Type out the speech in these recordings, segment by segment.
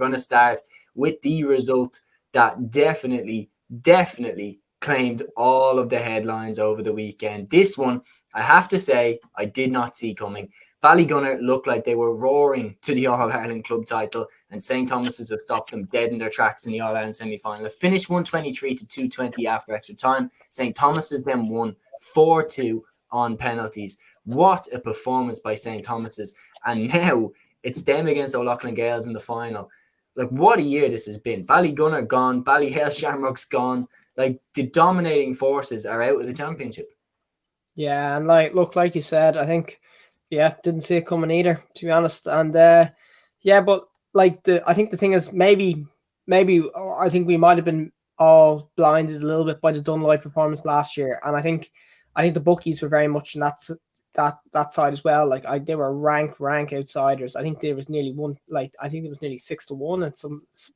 going to start with the result that definitely claimed all of the headlines over the weekend. This one, I have to say, I did not see coming. Ballygunner looked like they were roaring to the All-Ireland club title, and St. Thomas's have stopped them dead in their tracks in the All-Ireland semi-final. It finished 123 to 220 after extra time. St. Thomas's then won 4-2 on penalties. What a performance by St. Thomas's. And now it's them against O'Loughlin Gaels in the final. Like, what a year this has been. Ballygunner gone, Ballyhale Shamrocks gone. Like, the dominating forces are out of the championship. Yeah, and like you said, I think, didn't see it coming either, to be honest. And but I think the thing is, maybe I think we might have been all blinded a little bit by the Dunloy performance last year, and I think the bookies were very much in that side as well. Like, they were rank outsiders. I think there was nearly nearly 6-1 at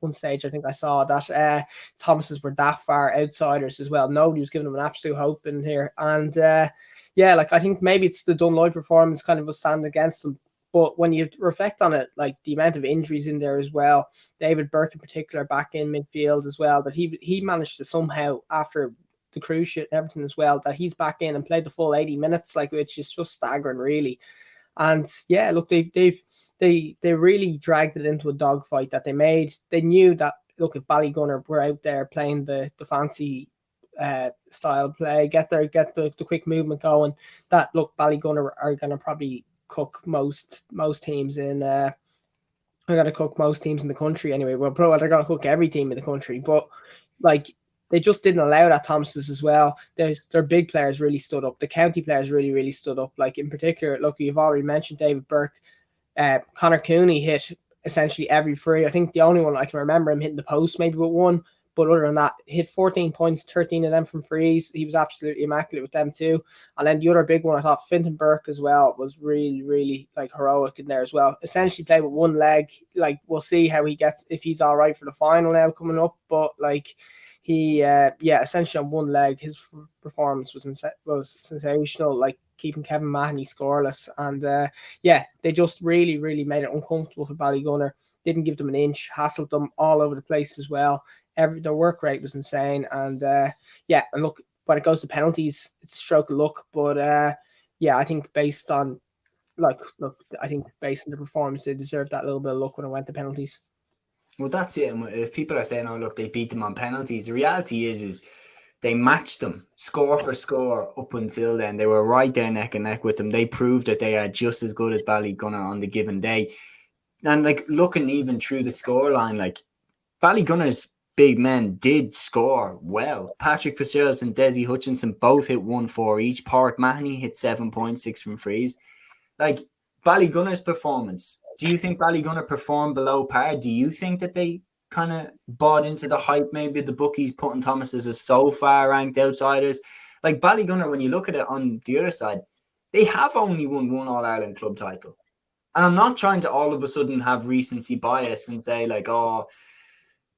one stage. I think I saw that Thomas's were that far outsiders as well. Nobody was giving them an absolute hope in here, and I think maybe it's the Dunloy performance kind of was standing against them. But when you reflect on it, like the amount of injuries in there as well, David Burke in particular back in midfield as well, but he managed to somehow, after the Cluiche and everything as well, that he's back in and played the full 80 minutes, which is just staggering, really. And look, they really dragged it into a dogfight that they made. They knew that, look, if Ballygunner were out there playing the fancy style play, get the quick movement going, that, look, Ballygunner are going to probably cook most teams in they're going to cook most teams in the country anyway. Well, probably they're going to cook every team in the country, but they just didn't allow that. Thomas's as well. Their big players really stood up. The county players really stood up. Like, in particular, look, you've already mentioned David Burke. Conor Cooney hit essentially every free. I think the only one I can remember him hitting the post maybe with one. But other than that, hit 14 points, 13 of them from frees. He was absolutely immaculate with them too. And then the other big one, I thought Fintan Burke as well was really heroic in there as well. Essentially played with one leg. Like, we'll see how he gets, if he's all right for the final now coming up. But he essentially on one leg, his performance was sensational, like keeping Kevin Mahoney scoreless. And they just really made it uncomfortable for Ballygunner. Didn't give them an inch, hassled them all over the place as well. Their work rate was insane. And and look, when it goes to penalties, it's a stroke of luck. But I think based on based on the performance, they deserved that little bit of luck when it went to penalties. Well, that's it. And if people are saying, "Oh, look, they beat them on penalties," the reality is they matched them score for score up until then. They were right there neck and neck with them. They proved that they are just as good as Ballygunner on the given day. And looking even through the scoreline, Ballygunner's big men did score well. Patrick Fitzgerald and Desi Hutchinson both hit 1-4 each. Pádraig Mahoney hit 7.6 from frees. Ballygunner's performance, do you think Ballygunner performed below par? Do you think that they kind of bought into the hype, maybe the bookies putting Thomas's as so far ranked outsiders? Like, Ballygunner, when you look at it on the other side, they have only won one All-Ireland club title. And I'm not trying to all of a sudden have recency bias and say,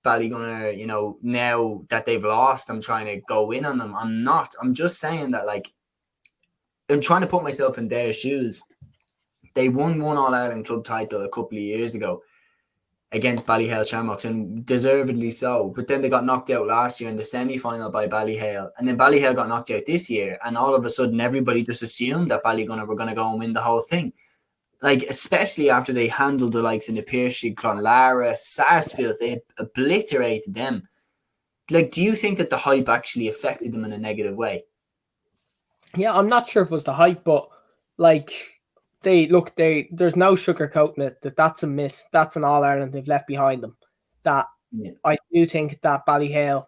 Ballygunner, now that they've lost, I'm trying to go in on them. I'm not. I'm just saying that, I'm trying to put myself in their shoes. They won one All-Ireland club title a couple of years ago against Ballyhale Shamrocks, and deservedly so. But then they got knocked out last year in the semi-final by Ballyhale. And then Ballyhale got knocked out this year. And all of a sudden, everybody just assumed that Ballygunner were going to go and win the whole thing. Especially after they handled the likes in the Piercy, Clonlara, Sarsfields, they obliterated them. Do you think that the hype actually affected them in a negative way? Yeah, I'm not sure if it was the hype, but there's no sugarcoating it. That's a miss. That's an All-Ireland they've left behind them. I do think that Ballyhale,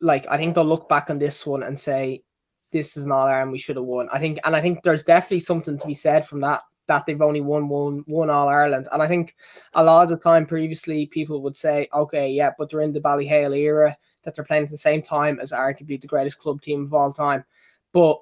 I think they'll look back on this one and say, this is an All-Ireland we should have won. I think there's definitely something to be said from that they've only won one All-Ireland. And I think a lot of the time previously people would say, okay, yeah, but they're in the Ballyhale era, that they're playing at the same time as arguably the greatest club team of all time. But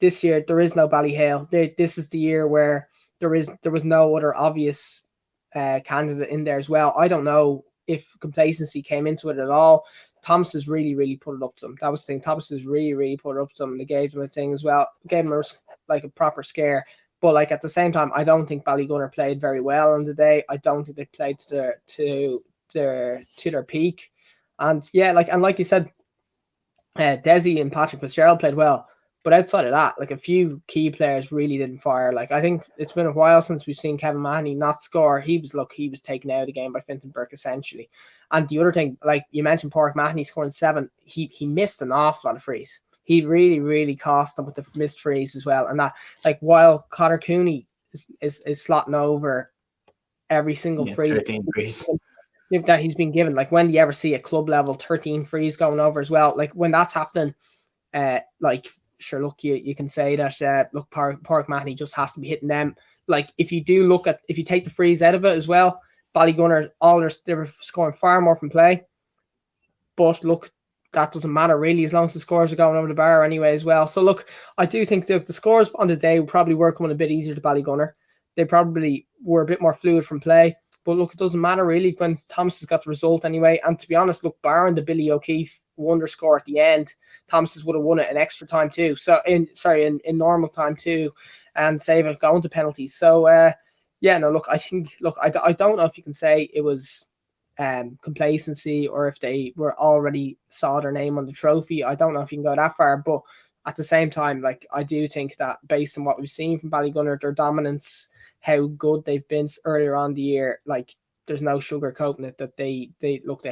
this year, there is no Ballyhale. This is the year where there was no other obvious candidate in there as well. I don't know if complacency came into it at all. Thomas has really put it up to them. That was the thing. Thomas has really put it up to them. They gave them a thing as well. Gave them a proper scare. But like at the same time, I don't think Ballygunner played very well on the day. I don't think they played to their peak. And yeah, like you said, Desi and Patrick Fitzgerald played well. But outside of that, like a few key players really didn't fire. Like I think it's been a while since we've seen Kevin Mahoney not score. He was taken out of the game by Fintan Burke essentially. And the other thing, like you mentioned, Pork Mahoney scoring 7. He missed an awful lot of frees. He really, really cost them with the missed frees as well. And that, like, while Connor Cooney is slotting over every single free 13 frees that he's been given, like when do you ever see a club level 13 frees going over as well? Like when that's happening, like sure, look, you can say that look, Pork Mahoney just has to be hitting them. Like if you take the frees out of it as well, Ballygunner they were scoring far more from play. But look, that doesn't matter really as long as the scores are going over the bar anyway as well. So look, I do think the scores on the day probably were coming a bit easier to Ballygunner. They probably were a bit more fluid from play. But look, it doesn't matter really when Thomas has got the result anyway. And to be honest, look, barring the Billy O'Keefe wonder score at the end, Thomas would have won it in extra time too. So in normal time too, and save it going to penalties. So I don't know if you can say it was complacency or if they were already saw their name on the trophy. I don't know if you can go that far, but at the same time, like I do think that based on what we've seen from Ballygunner, their dominance, how good they've been earlier on the year, like there's no sugarcoating it that they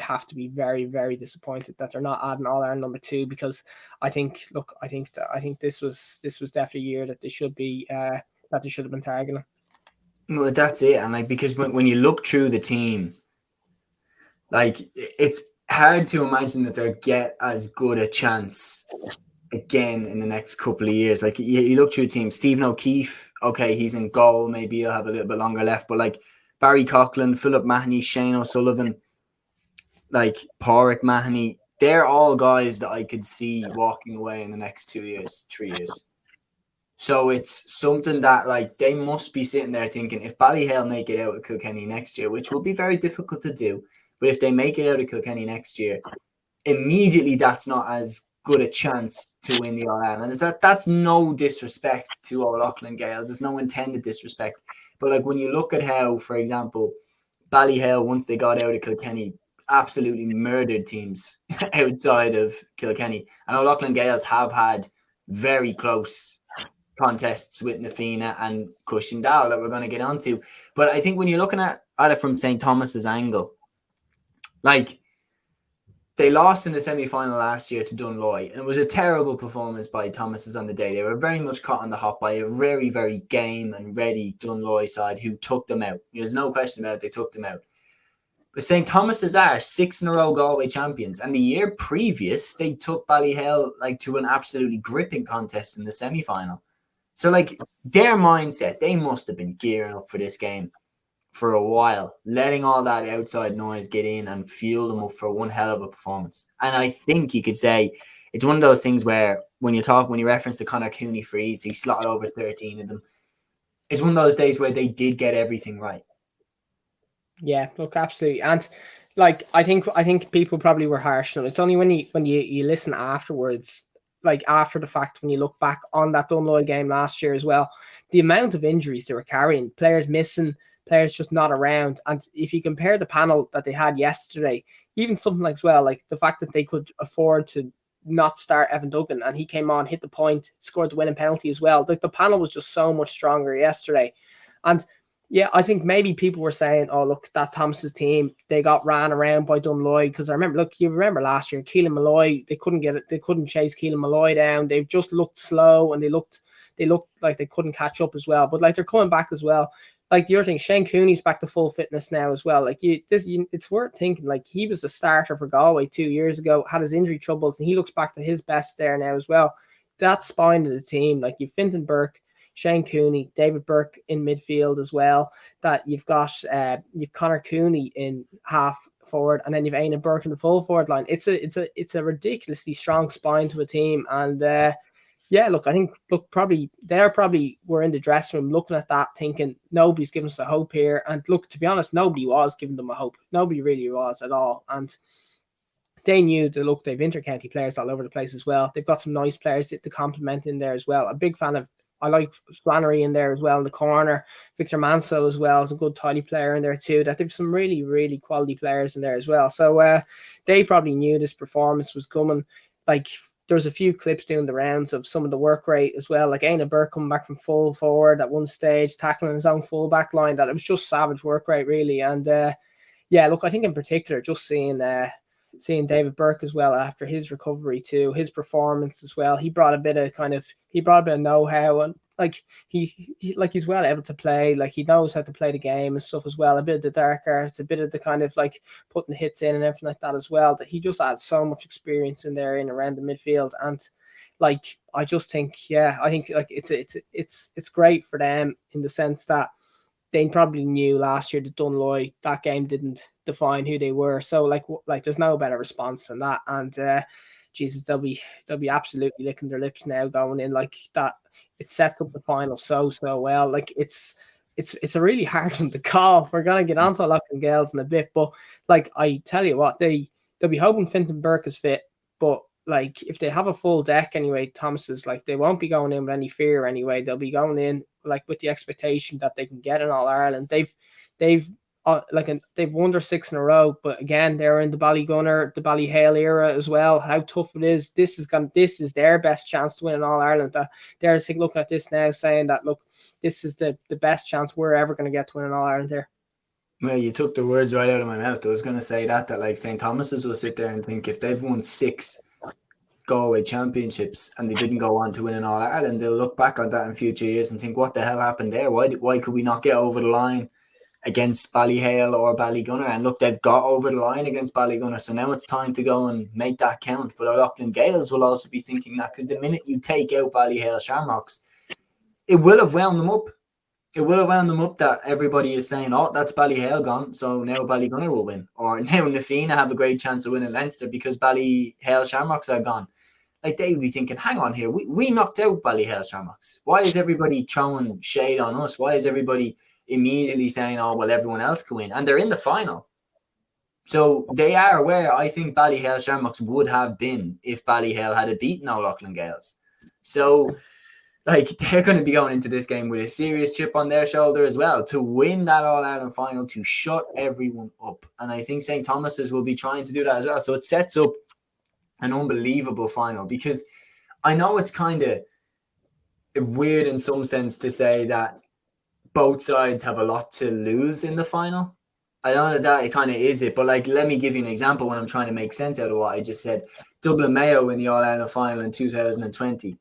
have to be very, very disappointed that they're not adding All Ireland number 2, because I think this was definitely a year that they should have been targeting. Well, that's it. And like, because when you look through the team, like it's hard to imagine that they'll get as good a chance again in the next couple of years. Like you look through the team, Stephen O'Keefe, okay, he's in goal, maybe he'll have a little bit longer left, but like Barry Coughlin, Philip Mahoney, Shane O'Sullivan, like Porrick Mahoney, they're all guys that I could see walking away in the next 2 years, 3 years. So it's something that like they must be sitting there thinking, if Ballyhale make it out of Kilkenny next year, which will be very difficult to do, but if they make it out of Kilkenny next year, immediately that's not as good a chance to win the All-Ireland. That's no disrespect to O'Loughlin Gaels. There's no intended disrespect. But like when you look at how, for example, Ballyhale, once they got out of Kilkenny, absolutely murdered teams outside of Kilkenny. And O'Loughlin Gaels have had very close contests with Nafina and Cushendall that we're going to get onto. But I think when you're looking at it from St. Thomas's angle, like they lost in the semi-final last year to Dunloy, and it was a terrible performance by Thomas's on the day. They were very much caught on the hop by a very, very game and ready Dunloy side who took them out. There's no question about it, they took them out. But St. Thomas's are 6 in a row Galway champions, and the year previous they took Ballyhale like to an absolutely gripping contest in the semi-final. So like their mindset, they must have been gearing up for this game for a while, letting all that outside noise get in and fuel them up for one hell of a performance. And I think you could say it's one of those things where when you reference the Conor Cooney freeze, he slotted over 13 of them. It's one of those days where they did get everything right. Yeah, look, absolutely. And like I think people probably were harsh on it. It's only when you listen afterwards, like after the fact, when you look back on that Dunloy game last year as well, the amount of injuries they were carrying, players missing, players just not around. And if you compare the panel that they had yesterday, even something like, well, like the fact that they could afford to not start Evan Duggan and he came on, hit the point, scored the winning penalty as well. Like the panel was just so much stronger yesterday. And yeah, I think maybe people were saying, oh, look, that Thomas's team, they got ran around by Dunloy. Because you remember last year, Keelan Malloy, they couldn't chase Keelan Malloy down. They just looked slow and they looked like they couldn't catch up as well. But like they're coming back as well. Like the other thing, Shane Cooney's back to full fitness now as well. Like it's worth thinking. Like he was the starter for Galway 2 years ago, had his injury troubles, and he looks back to his best there now as well. That spine of the team, like you've Fintan Burke, Shane Cooney, David Burke in midfield as well. That you've got you've Connor Cooney in half forward, and then you've Aidan Burke in the full forward line. It's a ridiculously strong spine to a team, and yeah, look, I think probably were in the dressing room looking at that, thinking nobody's giving us a hope here. And look, to be honest, nobody was giving them a hope. Nobody really was at all, and they knew that, look, they've inter-county players all over the place as well. They've got some nice players to complement in there as well. A big fan of I like Flannery in there as well in the corner. Victor Manso as well is a good tidy player in there too. That there's some really, really quality players in there as well. So they probably knew this performance was coming. Like there was a few clips doing the rounds of some of the work rate as well. Like Aina Burke coming back from full forward at one stage, tackling his own full back line. That it was just savage work rate really. And yeah, look, I think in particular, just seeing David Burke as well after his recovery too, his performance as well. He brought a bit of know-how, and like he's well able to play. Like he knows how to play the game and stuff as well. A bit of the dark arts, a bit of the kind of like putting the hits in and everything like that as well. That he just adds so much experience in there in around the midfield. And like I just think, yeah, I think like it's great for them in the sense that they probably knew last year that Dunloy, that game didn't define who they were. So like there's no better response than that. And Jesus, they'll be absolutely licking their lips now going in like that. It sets up the final so well. Like it's a really hard one to call. We're gonna get onto O'Loughlin Gaels in a bit, but like I tell you what, they'll be hoping Fintan Burke is fit, but like if they have a full deck anyway, Thomas is like they won't be going in with any fear anyway. They'll be going in like with the expectation that they can get an All Ireland. They've won their 6 in a row, but again they're in the Ballygunner, the Ballyhale era as well. How tough it is. This is their best chance to win an All Ireland. They're looking at this now, saying that look, this is the best chance we're ever going to get to win an All Ireland here. Well, you took the words right out of my mouth. I was going to say that like St. Thomas's will sit there and think if they've won 6 Galway championships and they didn't go on to win an All Ireland, they'll look back on that in future years and think, what the hell happened there? Why could we not get over the line against Ballyhale or Ballygunner? And look, they've got over the line against Ballygunner, so now it's time to go and make that count. But O'Loughlin Gaels will also be thinking that, because the minute you take out Ballyhale Shamrocks, it will have wound them up. It will have wound them up that everybody is saying, oh, that's Ballyhale gone, so now Ballygunner will win. Or now Nafina have a great chance of winning Leinster because Ballyhale Shamrocks are gone. Like they would be thinking, hang on here, we knocked out Ballyhale Shamrocks. Why is everybody throwing shade on us? Why is everybody immediately saying, oh, well, everyone else can win? And they're in the final. So they are aware, I think Ballyhale Shamrocks would have been if Ballyhale had beaten O'Loughlin Gaels. So like they're going to be going into this game with a serious chip on their shoulder as well to win that All-Ireland final, to shut everyone up. And I think St. Thomas's will be trying to do that as well. So it sets up an unbelievable final, because I know it's kind of weird in some sense to say that both sides have a lot to lose in the final. I don't know that it kind of is it, but like, let me give you an example when I'm trying to make sense out of what I just said. Dublin Mayo in the All-Ireland final in 2020.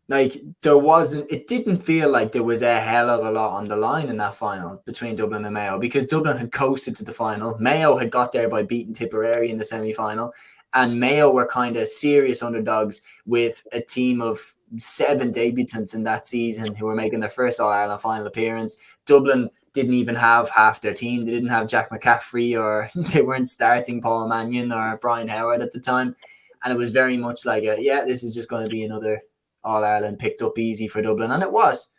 Like it didn't feel like there was a hell of a lot on the line in that final between Dublin and Mayo, because Dublin had coasted to the final. Mayo had got there by beating Tipperary in the semi-final, and Mayo were kind of serious underdogs with a team of 7 debutants in that season who were making their first All-Ireland final appearance. Dublin didn't even have half their team. They didn't have Jack McCaffrey, or they weren't starting Paul Mannion or Brian Howard at the time. And it was very much like, this is just going to be another All-Ireland picked up easy for Dublin. And it was.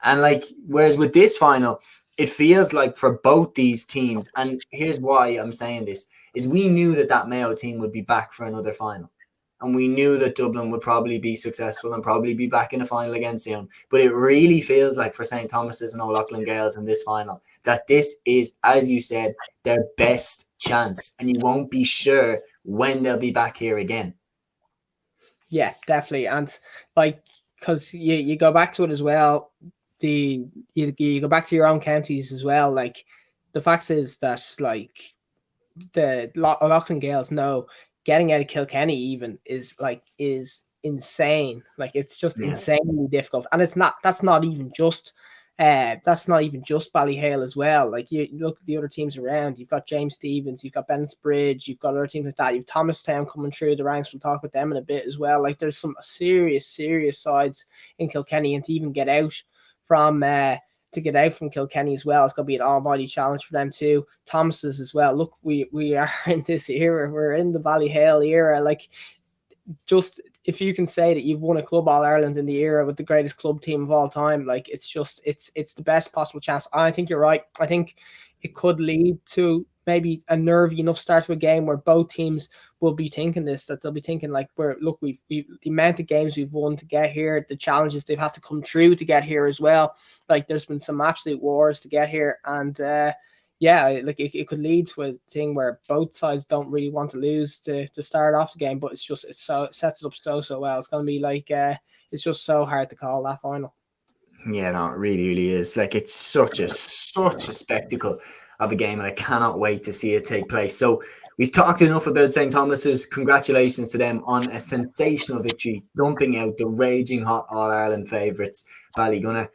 And like, whereas with this final, it feels like for both these teams, and here's why I'm saying this, is we knew that Mayo team would be back for another final. And we knew that Dublin would probably be successful and probably be back in the final again soon. But it really feels like for St. Thomas's and O'Loughlin Gaels in this final, that this is, as you said, their best chance. And you won't be sure when they'll be back here again. Yeah, definitely. And like, because you go back to it as well, you go back to your own counties as well. Like, the fact is that like the O'Loughlin Gaels know getting out of Kilkenny even is insane. Like, it's just insanely difficult. And that's not even just Ballyhale as well. Like, you look at the other teams around, you've got James Stephens, you've got Bennetts Bridge, you've got other teams like that. You've Thomastown coming through the ranks. We'll talk about them in a bit as well. Like, there's some serious sides in Kilkenny, and to even get out from Kilkenny as well, it's going to be an almighty challenge for them too. Thomas's as well. Look, we are in this era. We're in the Ballyhale era. Like, just if you can say that you've won a Club All-Ireland in the era with the greatest club team of all time, like, it's the best possible chance. I think you're right. I think it could lead to maybe a nervy enough start to a game where both teams will be thinking this, that they'll be thinking like, we've the amount of games we've won to get here, the challenges they've had to come through to get here as well. Like there's been some absolute wars to get here, and like it could lead to a thing where both sides don't really want to lose to start off the game, but it sets it up so well. It's going to be like it's just so hard to call that final. Yeah, no, it really, really is. Like it's such a spectacle of a game, and I cannot wait to see it take place. So we've talked enough about St. Thomas's. Congratulations to them on a sensational victory, dumping out the raging hot All-Ireland favourites, Ballygunner.